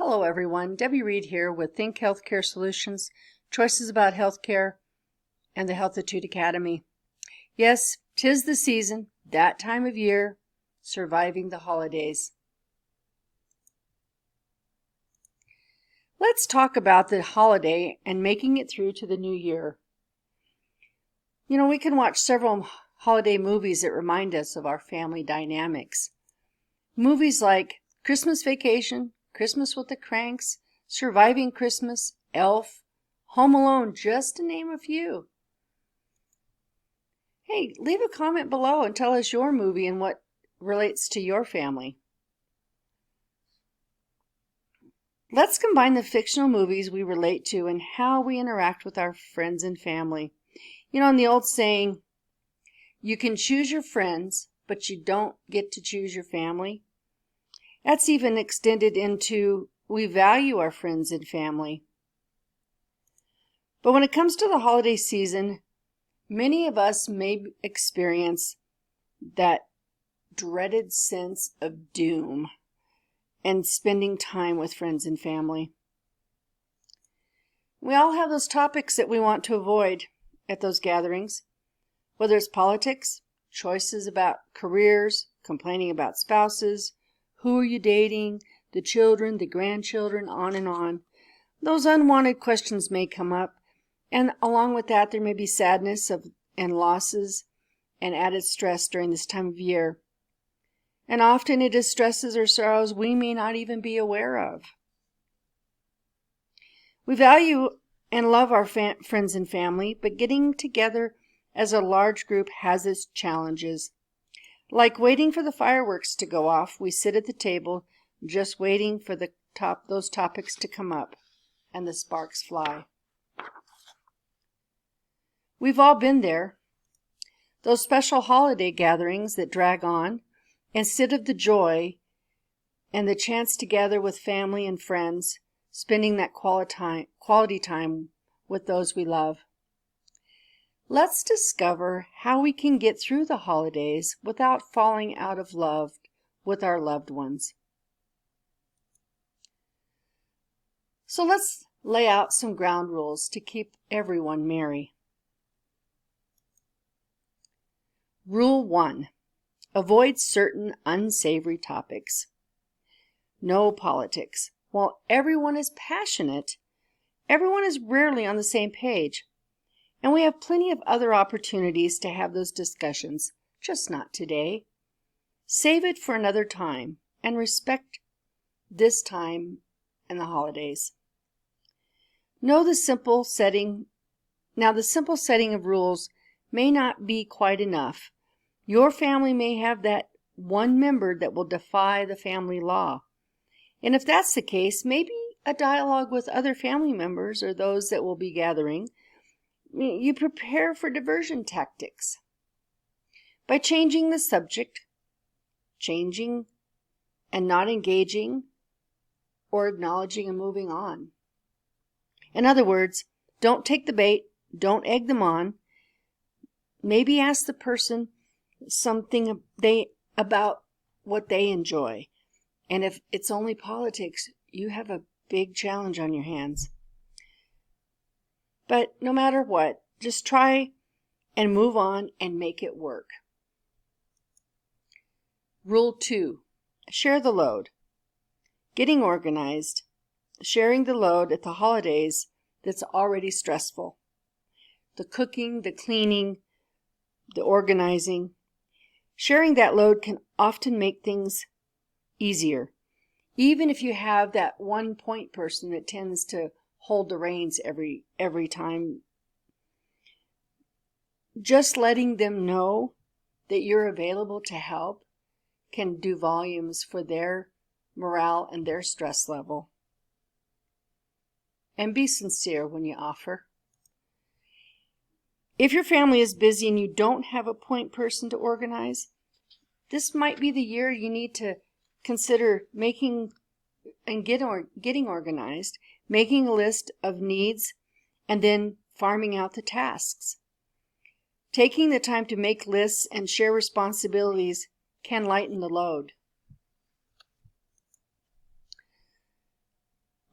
Hello everyone, Debbie Reed here with Think Healthcare Solutions, Choices About Healthcare, and the Healthitude Academy. Yes, 'tis the season, that time of year, surviving the holidays. Let's talk about the holiday and making it through to the new year. You know, we can watch several holiday movies that remind us of our family dynamics. Movies like Christmas Vacation, Christmas with the Cranks, Surviving Christmas, Elf, Home Alone, just to name a few. Hey, leave a comment below and tell us your movie and what relates to your family. Let's combine the fictional movies we relate to and how we interact with our friends and family. You know, in the old saying, you can choose your friends, but you don't get to choose your family. That's even extended into we value our friends and family. But when it comes to the holiday season, many of us may experience that dreaded sense of doom and spending time with friends and family. We all have those topics that we want to avoid at those gatherings, whether it's politics, choices about careers, complaining about spouses, who are you dating, the children, the grandchildren, on and on. Those unwanted questions may come up, and along with that there may be sadness and losses and added stress during this time of year. And often it is stresses or sorrows we may not even be aware of. We value and love our friends and family, but getting together as a large group has its challenges. Like waiting for the fireworks to go off, we sit at the table just waiting for those topics to come up and the sparks fly. We've all been there. Those special holiday gatherings that drag on, instead of the joy and the chance to gather with family and friends, spending that quality time with those we love. Let's discover how we can get through the holidays without falling out of love with our loved ones. So let's lay out some ground rules to keep everyone merry. Rule 1. Avoid certain unsavory topics. No politics. While everyone is passionate, everyone is rarely on the same page. And we have plenty of other opportunities to have those discussions, just not today. Save it for another time and respect this time and the holidays. Now, the simple setting of rules may not be quite enough. Your family may have that one member that will defy the family law. And if that's the case, maybe a dialogue with other family members or those that will be gathering. You prepare for diversion tactics by changing the subject, changing and not engaging, or acknowledging and moving on. In other words, don't take the bait, don't egg them on. Maybe ask the person something about what they enjoy. And if it's only politics, you have a big challenge on your hands. But no matter what, just try and move on and make it work. Rule 2. Share the load. Getting organized. Sharing the load at the holidays that's already stressful. The cooking, the cleaning, the organizing. Sharing that load can often make things easier. Even if you have that one point person that tends to hold the reins every time. Just letting them know that you're available to help can do volumes for their morale and their stress level. And be sincere when you offer. If your family is busy and you don't have a point person to organize, this might be the year you need to consider making and getting organized, making a list of needs, and then farming out the tasks. Taking the time to make lists and share responsibilities can lighten the load.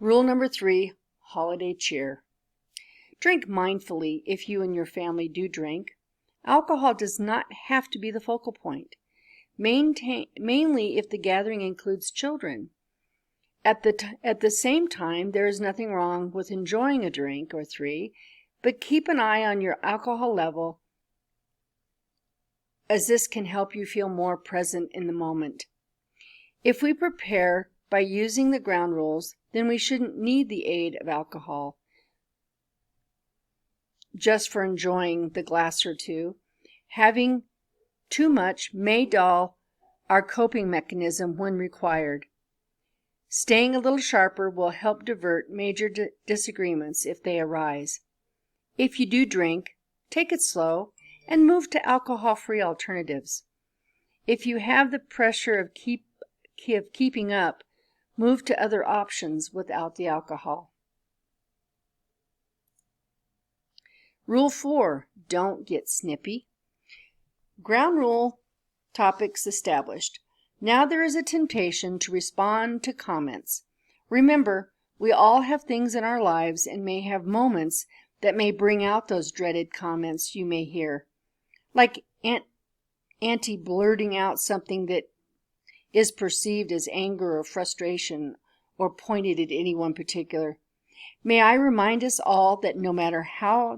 Rule number 3, holiday cheer. Drink mindfully if you and your family do drink. Alcohol does not have to be the focal point, mainly if the gathering includes children. At the same time, there is nothing wrong with enjoying a drink or 3, but keep an eye on your alcohol level, as this can help you feel more present in the moment. If we prepare by using the ground rules, then we shouldn't need the aid of alcohol just for enjoying the glass or 2. Having too much may dull our coping mechanism when required. Staying a little sharper will help divert major disagreements if they arise. If you do drink, take it slow and move to alcohol-free alternatives. If you have the pressure of keeping up, move to other options without the alcohol. Rule 4, don't get snippy. Ground rule topics established. Now there is a temptation to respond to comments. Remember, we all have things in our lives and may have moments that may bring out those dreaded comments you may hear, like Auntie blurting out something that is perceived as anger or frustration or pointed at anyone particular. May I remind us all that no matter how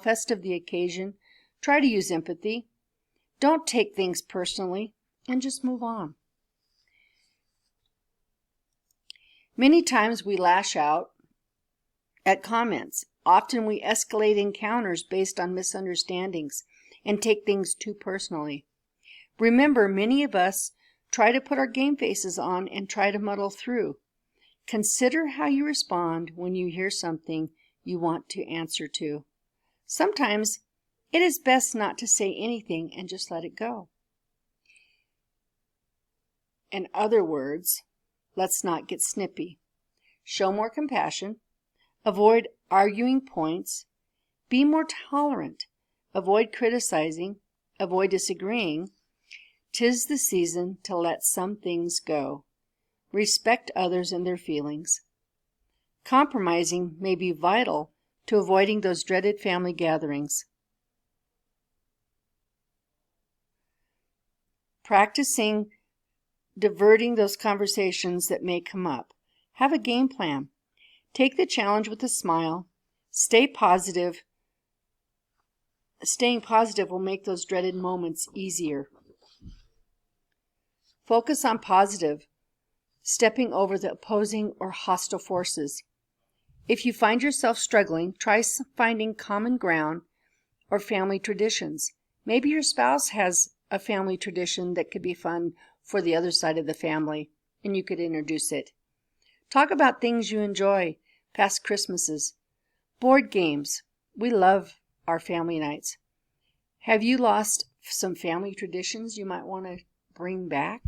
festive the occasion, try to use empathy. Don't take things personally and just move on. Many times we lash out at comments. Often we escalate encounters based on misunderstandings and take things too personally. Remember, many of us try to put our game faces on and try to muddle through. Consider how you respond when you hear something you want to answer to. Sometimes it is best not to say anything and just let it go. In other words, let's not get snippy. Show more compassion. Avoid arguing points. Be more tolerant. Avoid criticizing. Avoid disagreeing. 'Tis the season to let some things go. Respect others and their feelings. Compromising may be vital to avoiding those dreaded family gatherings. Practicing diverting those conversations that may come up. Have a game plan. Take the challenge with a smile. Stay positive. Staying positive will make those dreaded moments easier. Focus on positive, stepping over the opposing or hostile forces. If you find yourself struggling, try finding common ground or family traditions. Maybe your spouse has a family tradition that could be fun for the other side of the family, and you could introduce it. Talk about things you enjoy, past Christmases. Board games. We love our family nights. Have you lost some family traditions you might want to bring back?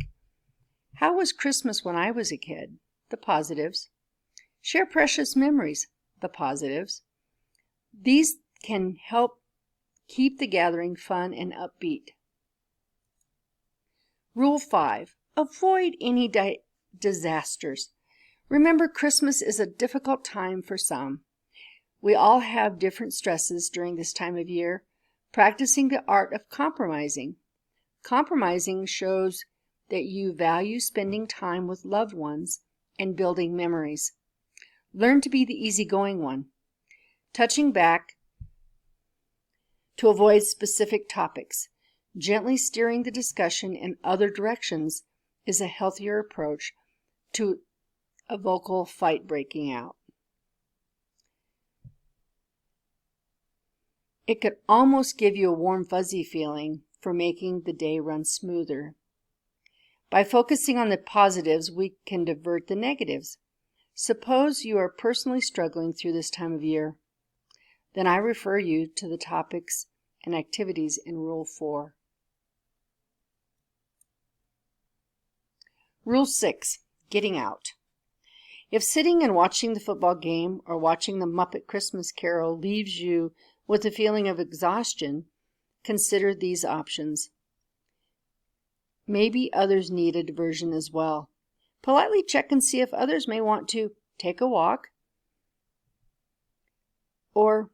How was Christmas when I was a kid? The positives. Share precious memories. The positives. These can help keep the gathering fun and upbeat. Rule 5. Avoid any disasters. Remember, Christmas is a difficult time for some. We all have different stresses during this time of year. Practicing the art of compromising. Compromising shows that you value spending time with loved ones and building memories. Learn to be the easygoing one. Touching back to avoid specific topics. Gently steering the discussion in other directions is a healthier approach to a vocal fight breaking out. It could almost give you a warm fuzzy feeling for making the day run smoother. By focusing on the positives, we can divert the negatives. Suppose you are personally struggling through this time of year. Then I refer you to the topics and activities in Rule 4. Rule 6. Getting out. If sitting and watching the football game or watching the Muppet Christmas Carol leaves you with a feeling of exhaustion, consider these options. Maybe others need a diversion as well. Politely check and see if others may want to take a walk, or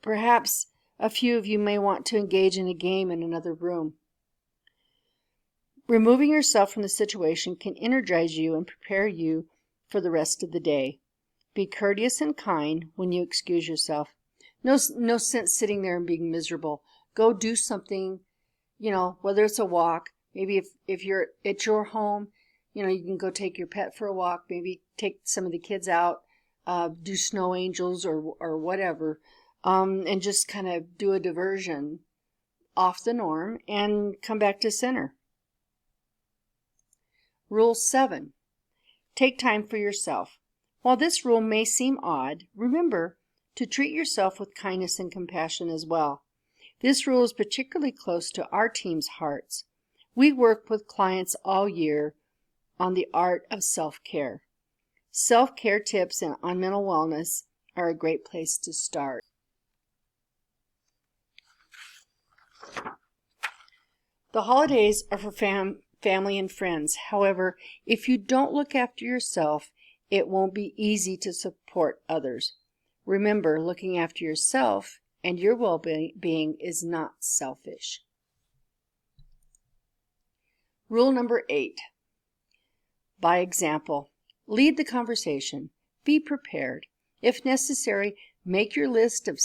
perhaps a few of you may want to engage in a game in another room. Removing yourself from the situation can energize you and prepare you for the rest of the day. Be courteous and kind when you excuse yourself. No sense sitting there and being miserable. Go do something, whether it's a walk. Maybe if you're at your home, you can go take your pet for a walk. Maybe take some of the kids out, do snow angels or whatever, and just kind of do a diversion off the norm and come back to center. Rule 7. Take time for yourself. While this rule may seem odd, remember to treat yourself with kindness and compassion as well. This rule is particularly close to our team's hearts. We work with clients all year on the art of self-care. Self-care tips on mental wellness are a great place to start. The holidays are for family and friends. However, if you don't look after yourself, it won't be easy to support others. Remember, looking after yourself and your well-being is not selfish. Rule number 8. By example. Lead the conversation. Be prepared. If necessary, make your list of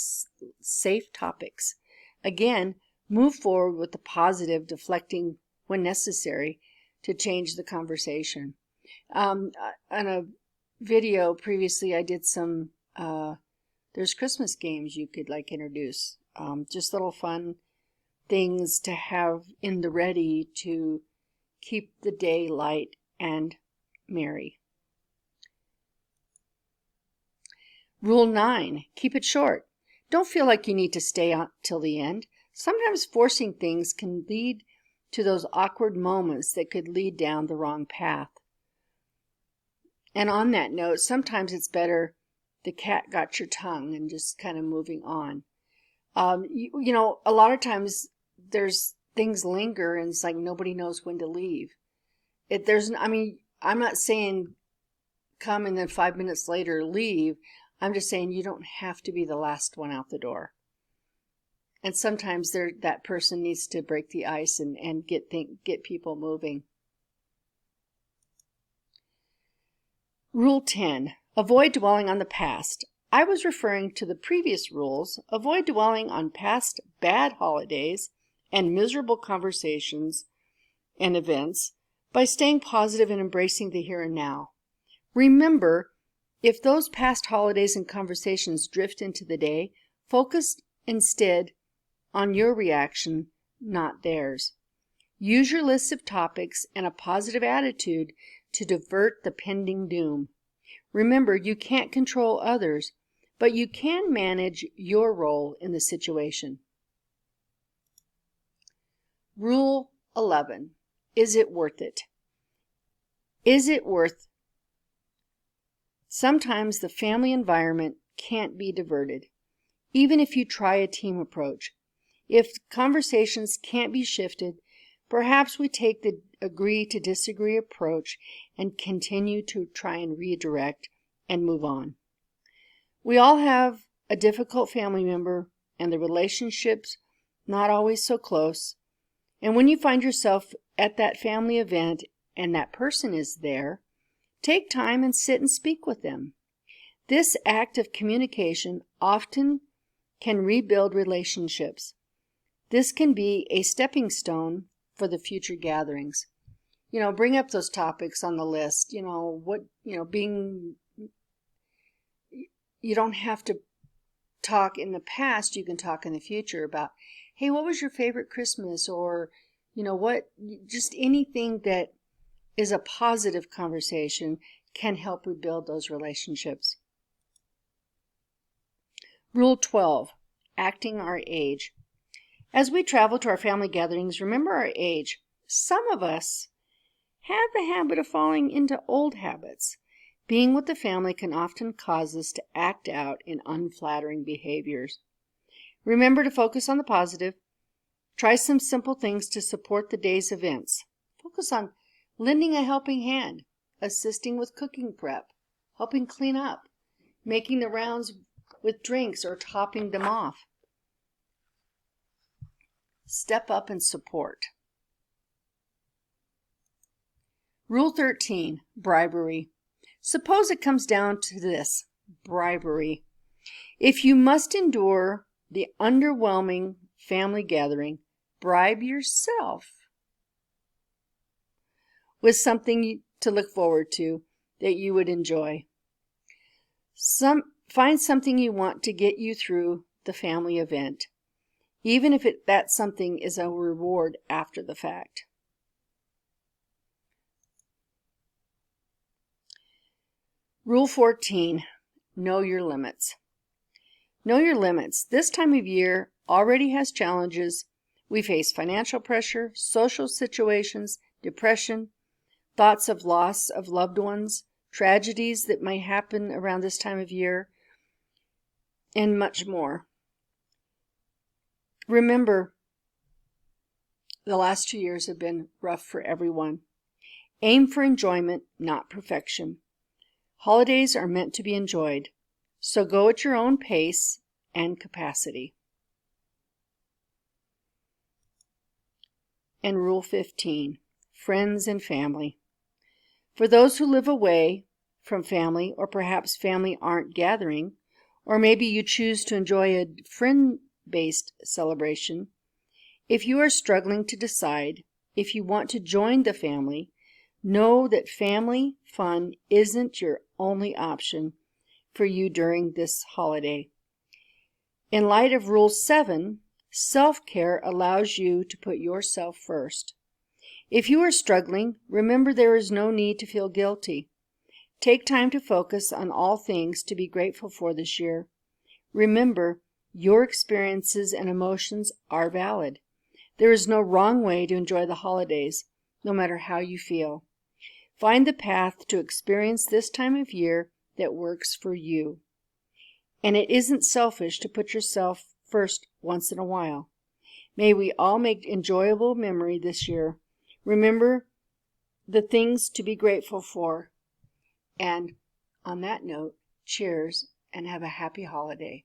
safe topics. Again, move forward with the positive, deflecting when necessary to change the conversation. On a video previously, I did some, there's Christmas games you could introduce. Just little fun things to have in the ready to keep the day light and merry. Rule 9. Keep it short. Don't feel like you need to stay on till the end. Sometimes forcing things can lead to those awkward moments that could lead down the wrong path. And on that note, sometimes it's better the cat got your tongue and just kind of moving on. A lot of times there's things linger and it's like nobody knows when to leave. I'm not saying come and then 5 minutes later leave. I'm just saying you don't have to be the last one out the door. And sometimes that person needs to break the ice and get people moving. Rule 10. Avoid dwelling on the past. I was referring to the previous rules. Avoid dwelling on past bad holidays and miserable conversations and events by staying positive and embracing the here and now. Remember, if those past holidays and conversations drift into the day, focus instead on your reaction, not theirs. Use your list of topics and a positive attitude to divert the pending doom. Remember, you can't control others, but you can manage your role in the situation. Rule 11. Is it worth it? Is it worth? Sometimes the family environment can't be diverted, even if you try a team approach. If conversations can't be shifted, perhaps we take the agree to disagree approach and continue to try and redirect and move on. We all have a difficult family member and the relationships not always so close. And when you find yourself at that family event and that person is there, take time and sit and speak with them. This act of communication often can rebuild relationships. This can be a stepping stone for the future gatherings. Bring up those topics on the list. You don't have to talk in the past. You can talk in the future about, hey, what was your favorite Christmas? Or, just anything that is a positive conversation can help rebuild those relationships. Rule 12, acting our age. As we travel to our family gatherings, remember our age. Some of us have the habit of falling into old habits. Being with the family can often cause us to act out in unflattering behaviors. Remember to focus on the positive. Try some simple things to support the day's events. Focus on lending a helping hand. assisting with cooking prep, helping clean up, making the rounds with drinks or topping them off. Step up and support. Rule 13, bribery. Suppose it comes down to this, bribery. If you must endure the underwhelming family gathering, bribe yourself with something to look forward to that you would enjoy. Find something you want to get you through the family event, even if that something is a reward after the fact. Rule 14, know your limits. Know your limits. This time of year already has challenges. We face financial pressure, social situations, depression, thoughts of loss of loved ones, tragedies that may happen around this time of year, and much more. Remember, the last 2 years have been rough for everyone. Aim for enjoyment, not perfection. Holidays are meant to be enjoyed, so go at your own pace and capacity. And Rule 15, friends and family. For those who live away from family, or perhaps family aren't gathering, or maybe you choose to enjoy a friend-based celebration, if you are struggling to decide if you want to join the family, know that family fun isn't your only option for you during this holiday. In light of Rule 7, self-care allows you to put yourself first. If you are struggling, remember there is no need to feel guilty. Take time to focus on all things to be grateful for this year. Remember, your experiences and emotions are valid. There is no wrong way to enjoy the holidays, no matter how you feel. Find the path to experience this time of year that works for you. And it isn't selfish to put yourself first once in a while. May we all make enjoyable memory this year. Remember the things to be grateful for. And on that note, cheers and have a happy holiday.